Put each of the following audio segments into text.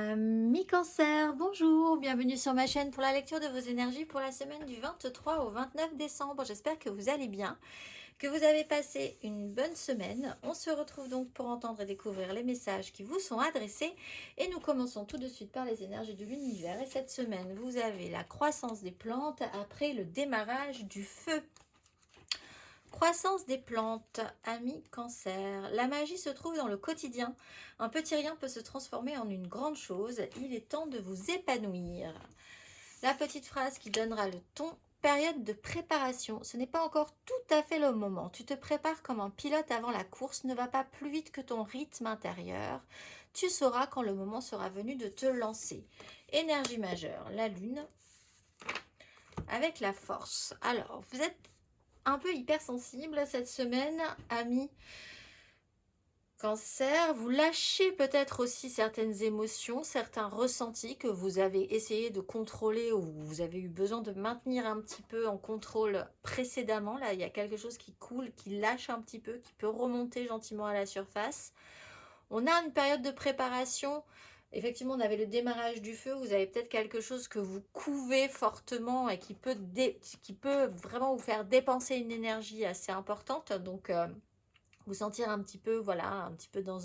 Amis Cancer, bonjour, bienvenue sur ma chaîne pour la lecture de vos énergies pour la semaine du 23 au 29 décembre. J'espère que vous allez bien, que vous avez passé une bonne semaine. On se retrouve donc pour entendre et découvrir les messages qui vous sont adressés. Et nous commençons tout de suite par les énergies de l'univers. Et cette semaine, vous avez la croissance des plantes après le démarrage du feu. Croissance des plantes, amis Cancer. La magie se trouve dans le quotidien. Un petit rien peut se transformer en une grande chose. Il est temps de vous épanouir. La petite phrase qui donnera le ton. Période de préparation. Ce n'est pas encore tout à fait le moment. Tu te prépares comme un pilote avant la course. Ne va pas plus vite que ton rythme intérieur. Tu sauras quand le moment sera venu de te lancer. Énergie majeure. La lune avec la force. Alors, vous êtes un peu hypersensible cette semaine, amis Cancer. Vous lâchez peut-être aussi certaines émotions, certains ressentis que vous avez essayé de contrôler ou vous avez eu besoin de maintenir un petit peu en contrôle précédemment. Là, il y a quelque chose qui coule, qui lâche un petit peu, qui peut remonter gentiment à la surface. On a une période de préparation. Effectivement, on avait le démarrage du feu. Vous avez peut-être quelque chose que vous couvez fortement et qui peut vraiment vous faire dépenser une énergie assez importante. Donc, vous sentir un petit peu, voilà, un petit peu dans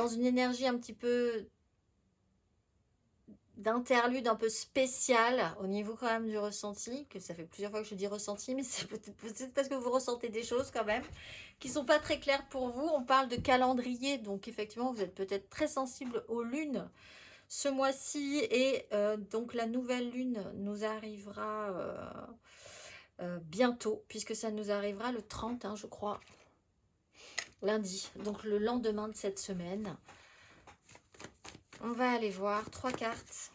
une énergie un petit peu d'interlude un peu spécial au niveau quand même du ressenti, que ça fait plusieurs fois que je dis ressenti, mais c'est peut-être parce que vous ressentez des choses quand même qui sont pas très claires pour vous. On parle de calendrier, donc effectivement vous êtes peut-être très sensible aux lunes ce mois-ci, et donc la nouvelle lune nous arrivera bientôt, puisque ça nous arrivera le 30, hein, je crois, lundi, donc le lendemain de cette semaine. On va aller voir 3 cartes.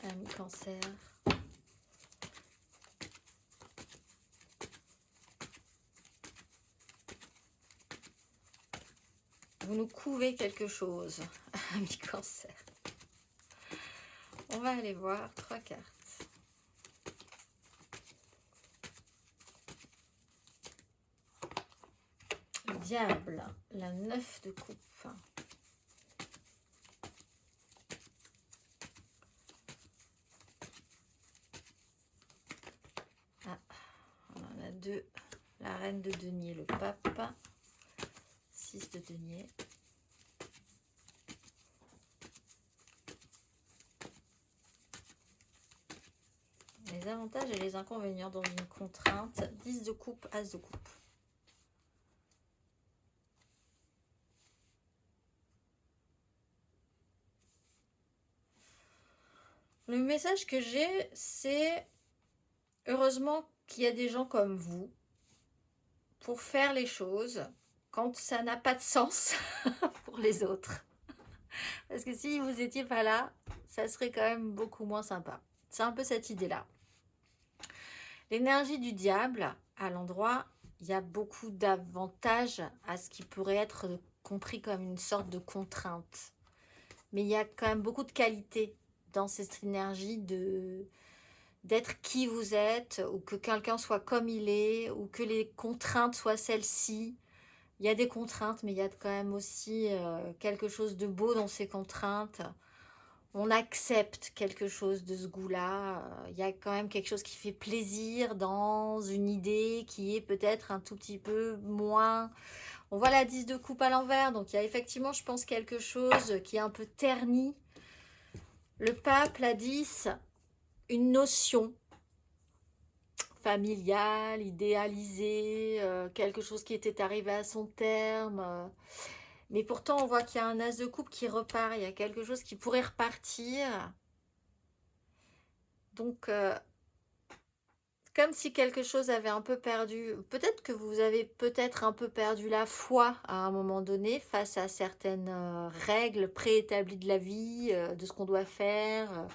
Amis Cancer. Vous nous couvez quelque chose, amis Cancer. On va aller voir 3 cartes. Le diable, la 9 de coupe. Ah, on en a 2. La reine de denier, le pape. 6 de denier. Les avantages et les inconvénients dans une contrainte. 10 de coupe, as de coupe. Le message que j'ai, c'est heureusement qu'il y a des gens comme vous pour faire les choses quand ça n'a pas de sens pour les autres. Parce que si vous n'étiez pas là, ça serait quand même beaucoup moins sympa. C'est un peu cette idée-là. L'énergie du diable, à l'endroit, il y a beaucoup d'avantages à ce qui pourrait être compris comme une sorte de contrainte. Mais il y a quand même beaucoup de qualité dans cette énergie d'être qui vous êtes, ou que quelqu'un soit comme il est, ou que les contraintes soient celles-ci. Il y a des contraintes, mais il y a quand même aussi quelque chose de beau dans ces contraintes. On accepte quelque chose de ce goût-là. Il y a quand même quelque chose qui fait plaisir dans une idée qui est peut-être un tout petit peu moins... On voit la 10 de coupe à l'envers, donc il y a effectivement, je pense, quelque chose qui est un peu terni. Le pape, la 10, une notion familiale, idéalisée, quelque chose qui était arrivé à son terme. Mais pourtant, on voit qu'il y a un as de coupe qui repart. Il y a quelque chose qui pourrait repartir. Donc, comme si quelque chose avait un peu perdu. Peut-être que vous avez peut-être un peu perdu la foi à un moment donné face à certaines règles préétablies de la vie, de ce qu'on doit faire,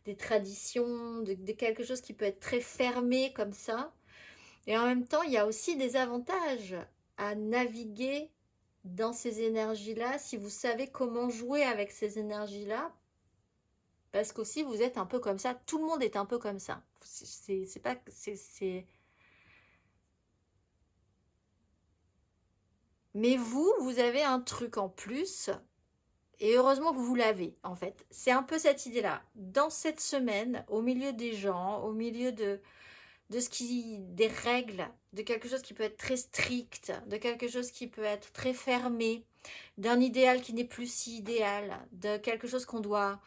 des traditions, de quelque chose qui peut être très fermé comme ça. Et en même temps, il y a aussi des avantages à naviguer dans ces énergies-là, si vous savez comment jouer avec ces énergies-là, parce qu'aussi vous êtes un peu comme ça, tout le monde est un peu comme ça. C'est pas, Mais vous avez un truc en plus. Et heureusement que vous l'avez, en fait. C'est un peu cette idée-là. Dans cette semaine, au milieu des gens, au milieu des règles, de quelque chose qui peut être très strict, de quelque chose qui peut être très fermé, d'un idéal qui n'est plus si idéal, de quelque chose qu'on doit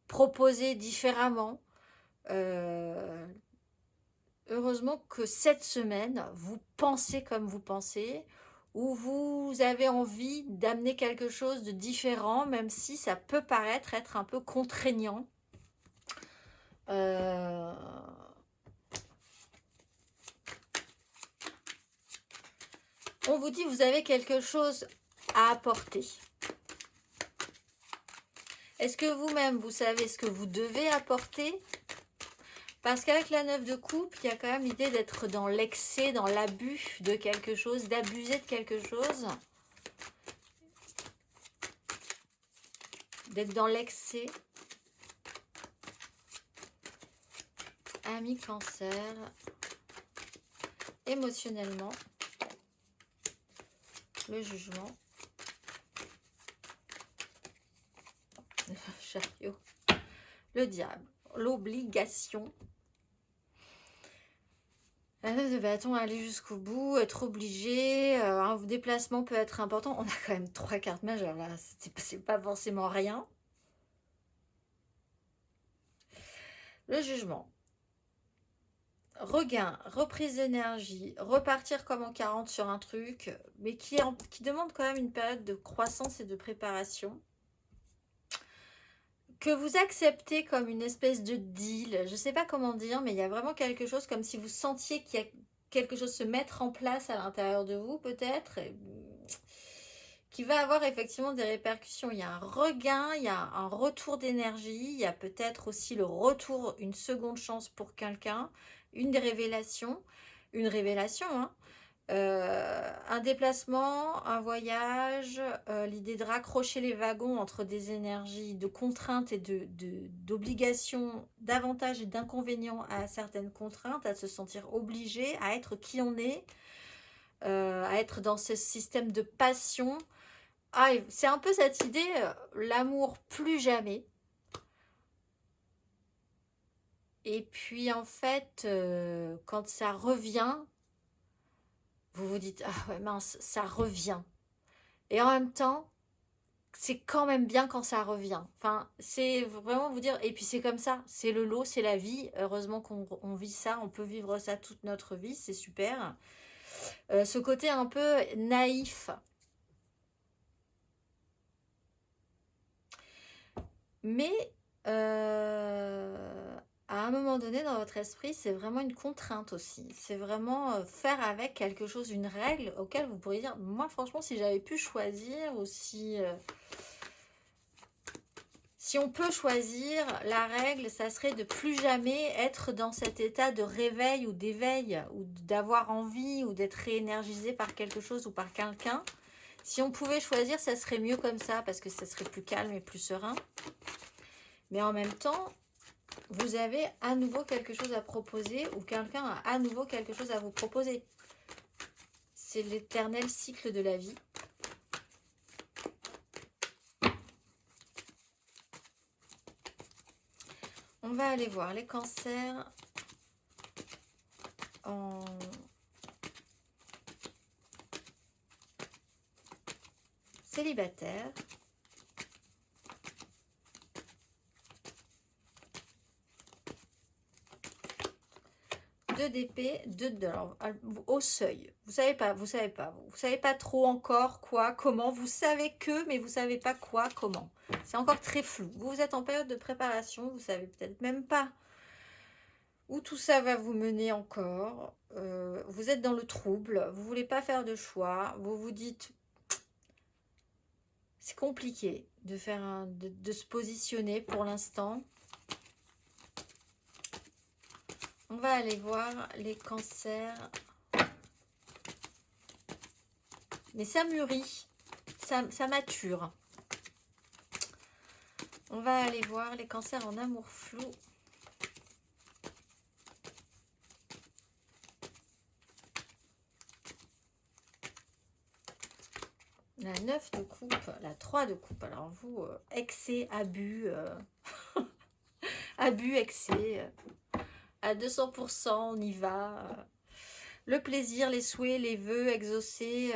proposer différemment. Heureusement que cette semaine, vous pensez comme vous pensez, ou vous avez envie d'amener quelque chose de différent, même si ça peut paraître être un peu contraignant. On vous dit vous avez quelque chose à apporter. Est-ce que vous-même, vous savez ce que vous devez apporter? Parce qu'avec la 9 de coupe, il y a quand même l'idée d'être dans l'excès, dans l'abus de quelque chose, d'abuser de quelque chose. D'être dans l'excès. Ami Cancer. Émotionnellement. Le jugement. Le chariot. Le diable. L'obligation. La 9 de bâton, aller jusqu'au bout, être obligé, un déplacement peut être important. On a quand même 3 cartes majeures là, c'est pas forcément rien. Le jugement. Regain, reprise d'énergie, repartir comme en 40 sur un truc, mais qui demande quand même une période de croissance et de préparation. Que vous acceptez comme une espèce de deal, je ne sais pas comment dire, mais il y a vraiment quelque chose comme si vous sentiez qu'il y a quelque chose se mettre en place à l'intérieur de vous peut-être, qui va avoir effectivement des répercussions. Il y a un regain, il y a un retour d'énergie, il y a peut-être aussi le retour, une seconde chance pour quelqu'un, une révélation, hein. Un déplacement, un voyage, l'idée de raccrocher les wagons entre des énergies de contraintes et d'obligations, d'avantages et d'inconvénients à certaines contraintes, à se sentir obligé, à être qui on est, à être dans ce système de passion. Ah, c'est un peu cette idée, l'amour plus jamais. Et puis en fait, quand ça revient, vous vous dites, ah ouais mince, ça revient. Et en même temps, c'est quand même bien quand ça revient. Enfin, c'est vraiment vous dire, et puis c'est comme ça, c'est le lot, c'est la vie. Heureusement qu'on vit ça, on peut vivre ça toute notre vie, c'est super. Ce côté un peu naïf. Mais à un moment donné dans votre esprit, c'est vraiment une contrainte aussi. C'est vraiment faire avec quelque chose, une règle auquel vous pourriez dire, moi franchement, si j'avais pu choisir, ou si on peut choisir, la règle, ça serait de plus jamais être dans cet état de réveil ou d'éveil, ou d'avoir envie, ou d'être réénergisé par quelque chose ou par quelqu'un. Si on pouvait choisir, ça serait mieux comme ça, parce que ça serait plus calme et plus serein. Mais en même temps, vous avez à nouveau quelque chose à proposer, ou quelqu'un a à nouveau quelque chose à vous proposer. C'est l'éternel cycle de la vie. On va aller voir les cancers en célibataire. Deux d'épée, deux de l'or, au seuil. Vous savez pas trop encore quoi, comment. Vous savez que, mais vous savez pas quoi, comment. C'est encore très flou. Vous êtes en période de préparation, vous savez peut-être même pas où tout ça va vous mener encore. Vous êtes dans le trouble, vous voulez pas faire de choix, vous vous dites c'est compliqué de faire de se positionner pour l'instant. On va aller voir les cancers. Mais ça mûrit, ça mature. On va aller voir les cancers en amour flou. La 9 de coupe, la 3 de coupe. Alors vous, excès, abus, abus, excès, à 200%, on y va. Le plaisir, les souhaits, les vœux exaucés,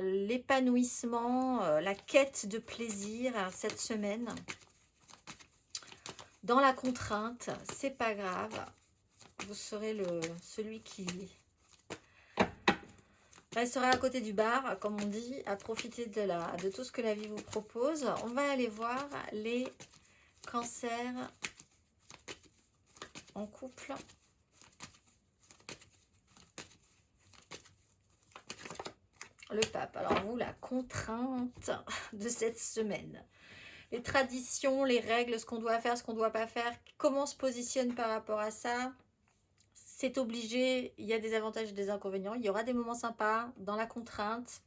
l'épanouissement, la quête de plaisir cette semaine. Dans la contrainte, c'est pas grave. Vous serez celui qui restera à côté du bar, comme on dit, à profiter de tout ce que la vie vous propose. On va aller voir les cancers en couple. Le pape. Alors vous, la contrainte de cette semaine. Les traditions, les règles, ce qu'on doit faire, ce qu'on ne doit pas faire. Comment on se positionne par rapport à ça. C'est obligé. Il y a des avantages et des inconvénients. Il y aura des moments sympas dans la contrainte.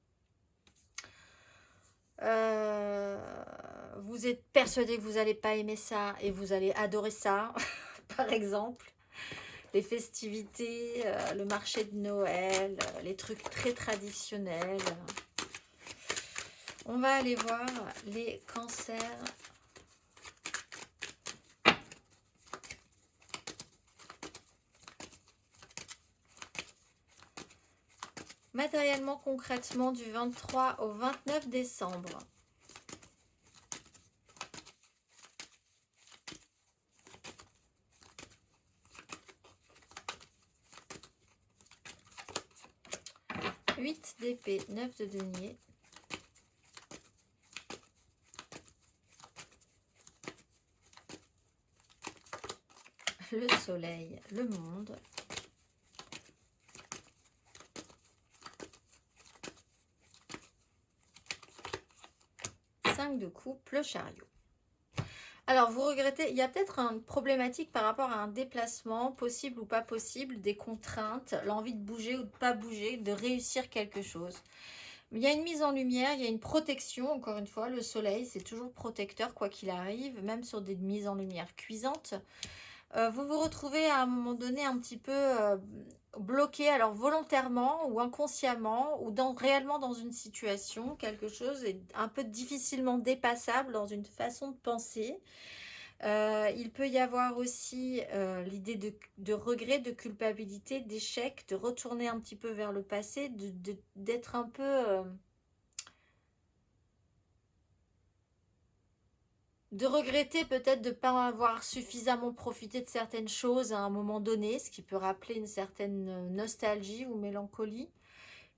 Vous êtes persuadé que vous n'allez pas aimer ça et vous allez adorer ça, par exemple. Les festivités, le marché de Noël, les trucs très traditionnels. On va aller voir les cancers. Matériellement, concrètement, du 23 au 29 décembre. D'épée, 9 de denier. Le soleil, le monde. De coupe, le chariot. Alors vous regrettez, il y a peut-être une problématique par rapport à un déplacement, possible ou pas possible, des contraintes, l'envie de bouger ou de pas bouger, de réussir quelque chose. Il y a une mise en lumière, il y a une protection, encore une fois, le soleil c'est toujours protecteur quoi qu'il arrive, même sur des mises en lumière cuisantes. Vous vous retrouvez à un moment donné un petit peu bloqué, alors volontairement ou inconsciemment, ou réellement dans une situation, quelque chose est un peu difficilement dépassable dans une façon de penser. Il peut y avoir aussi l'idée de regret, de culpabilité, d'échec, de retourner un petit peu vers le passé, d'être un peu... de regretter peut-être de ne pas avoir suffisamment profité de certaines choses à un moment donné, ce qui peut rappeler une certaine nostalgie ou mélancolie.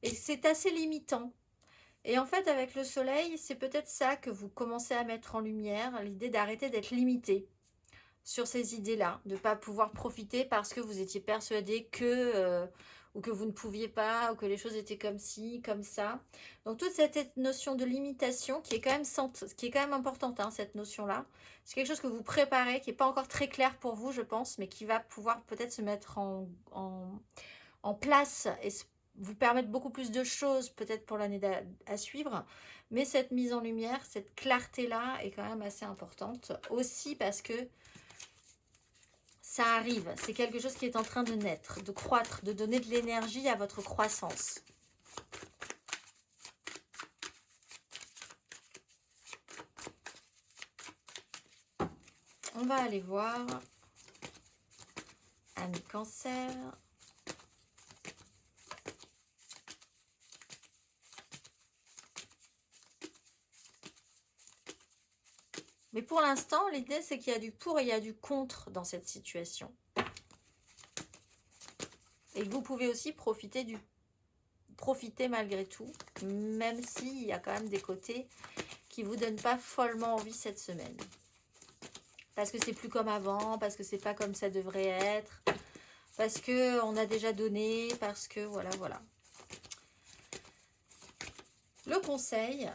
Et c'est assez limitant. Et en fait, avec le soleil, c'est peut-être ça que vous commencez à mettre en lumière, l'idée d'arrêter d'être limité sur ces idées-là, de ne pas pouvoir profiter parce que vous étiez persuadé que... ou que vous ne pouviez pas, ou que les choses étaient comme ci, comme ça. Donc toute cette notion de limitation qui est quand même importante, hein, cette notion-là. C'est quelque chose que vous préparez, qui n'est pas encore très clair pour vous, je pense, mais qui va pouvoir peut-être se mettre en place et vous permettre beaucoup plus de choses, peut-être pour l'année à suivre. Mais cette mise en lumière, cette clarté-là est quand même assez importante. Aussi parce que ça arrive, c'est quelque chose qui est en train de naître, de croître, de donner de l'énergie à votre croissance. On va aller voir Ami Cancer. Mais pour l'instant, l'idée, c'est qu'il y a du pour et il y a du contre dans cette situation. Et vous pouvez aussi profiter malgré tout, même s'il y a quand même des côtés qui ne vous donnent pas follement envie cette semaine. Parce que c'est plus comme avant, parce que c'est pas comme ça devrait être, parce qu'on a déjà donné, parce que voilà, voilà. Le conseil...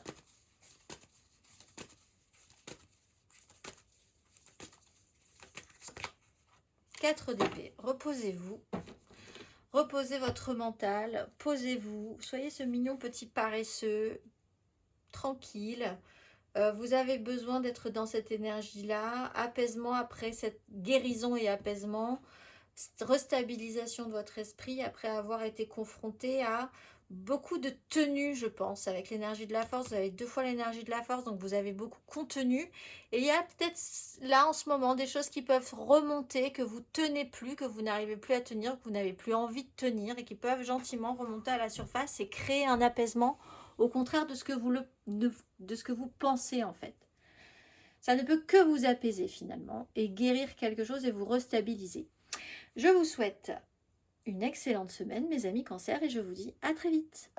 4 d'épée, reposez-vous, reposez votre mental, posez-vous, soyez ce mignon petit paresseux, tranquille. Vous avez besoin d'être dans cette énergie-là, apaisement après cette guérison et apaisement. restabilisation de votre esprit après avoir été confronté à beaucoup de tenue, je pense, avec l'énergie de la force. Vous avez 2 fois l'énergie de la force, donc vous avez beaucoup contenu. Et il y a peut-être là en ce moment des choses qui peuvent remonter, que vous tenez plus, que vous n'arrivez plus à tenir, que vous n'avez plus envie de tenir et qui peuvent gentiment remonter à la surface et créer un apaisement, au contraire de ce que de ce que vous pensez en fait. Ça ne peut que vous apaiser finalement et guérir quelque chose et vous restabiliser. Je vous souhaite une excellente semaine, mes amis Cancer, et je vous dis à très vite.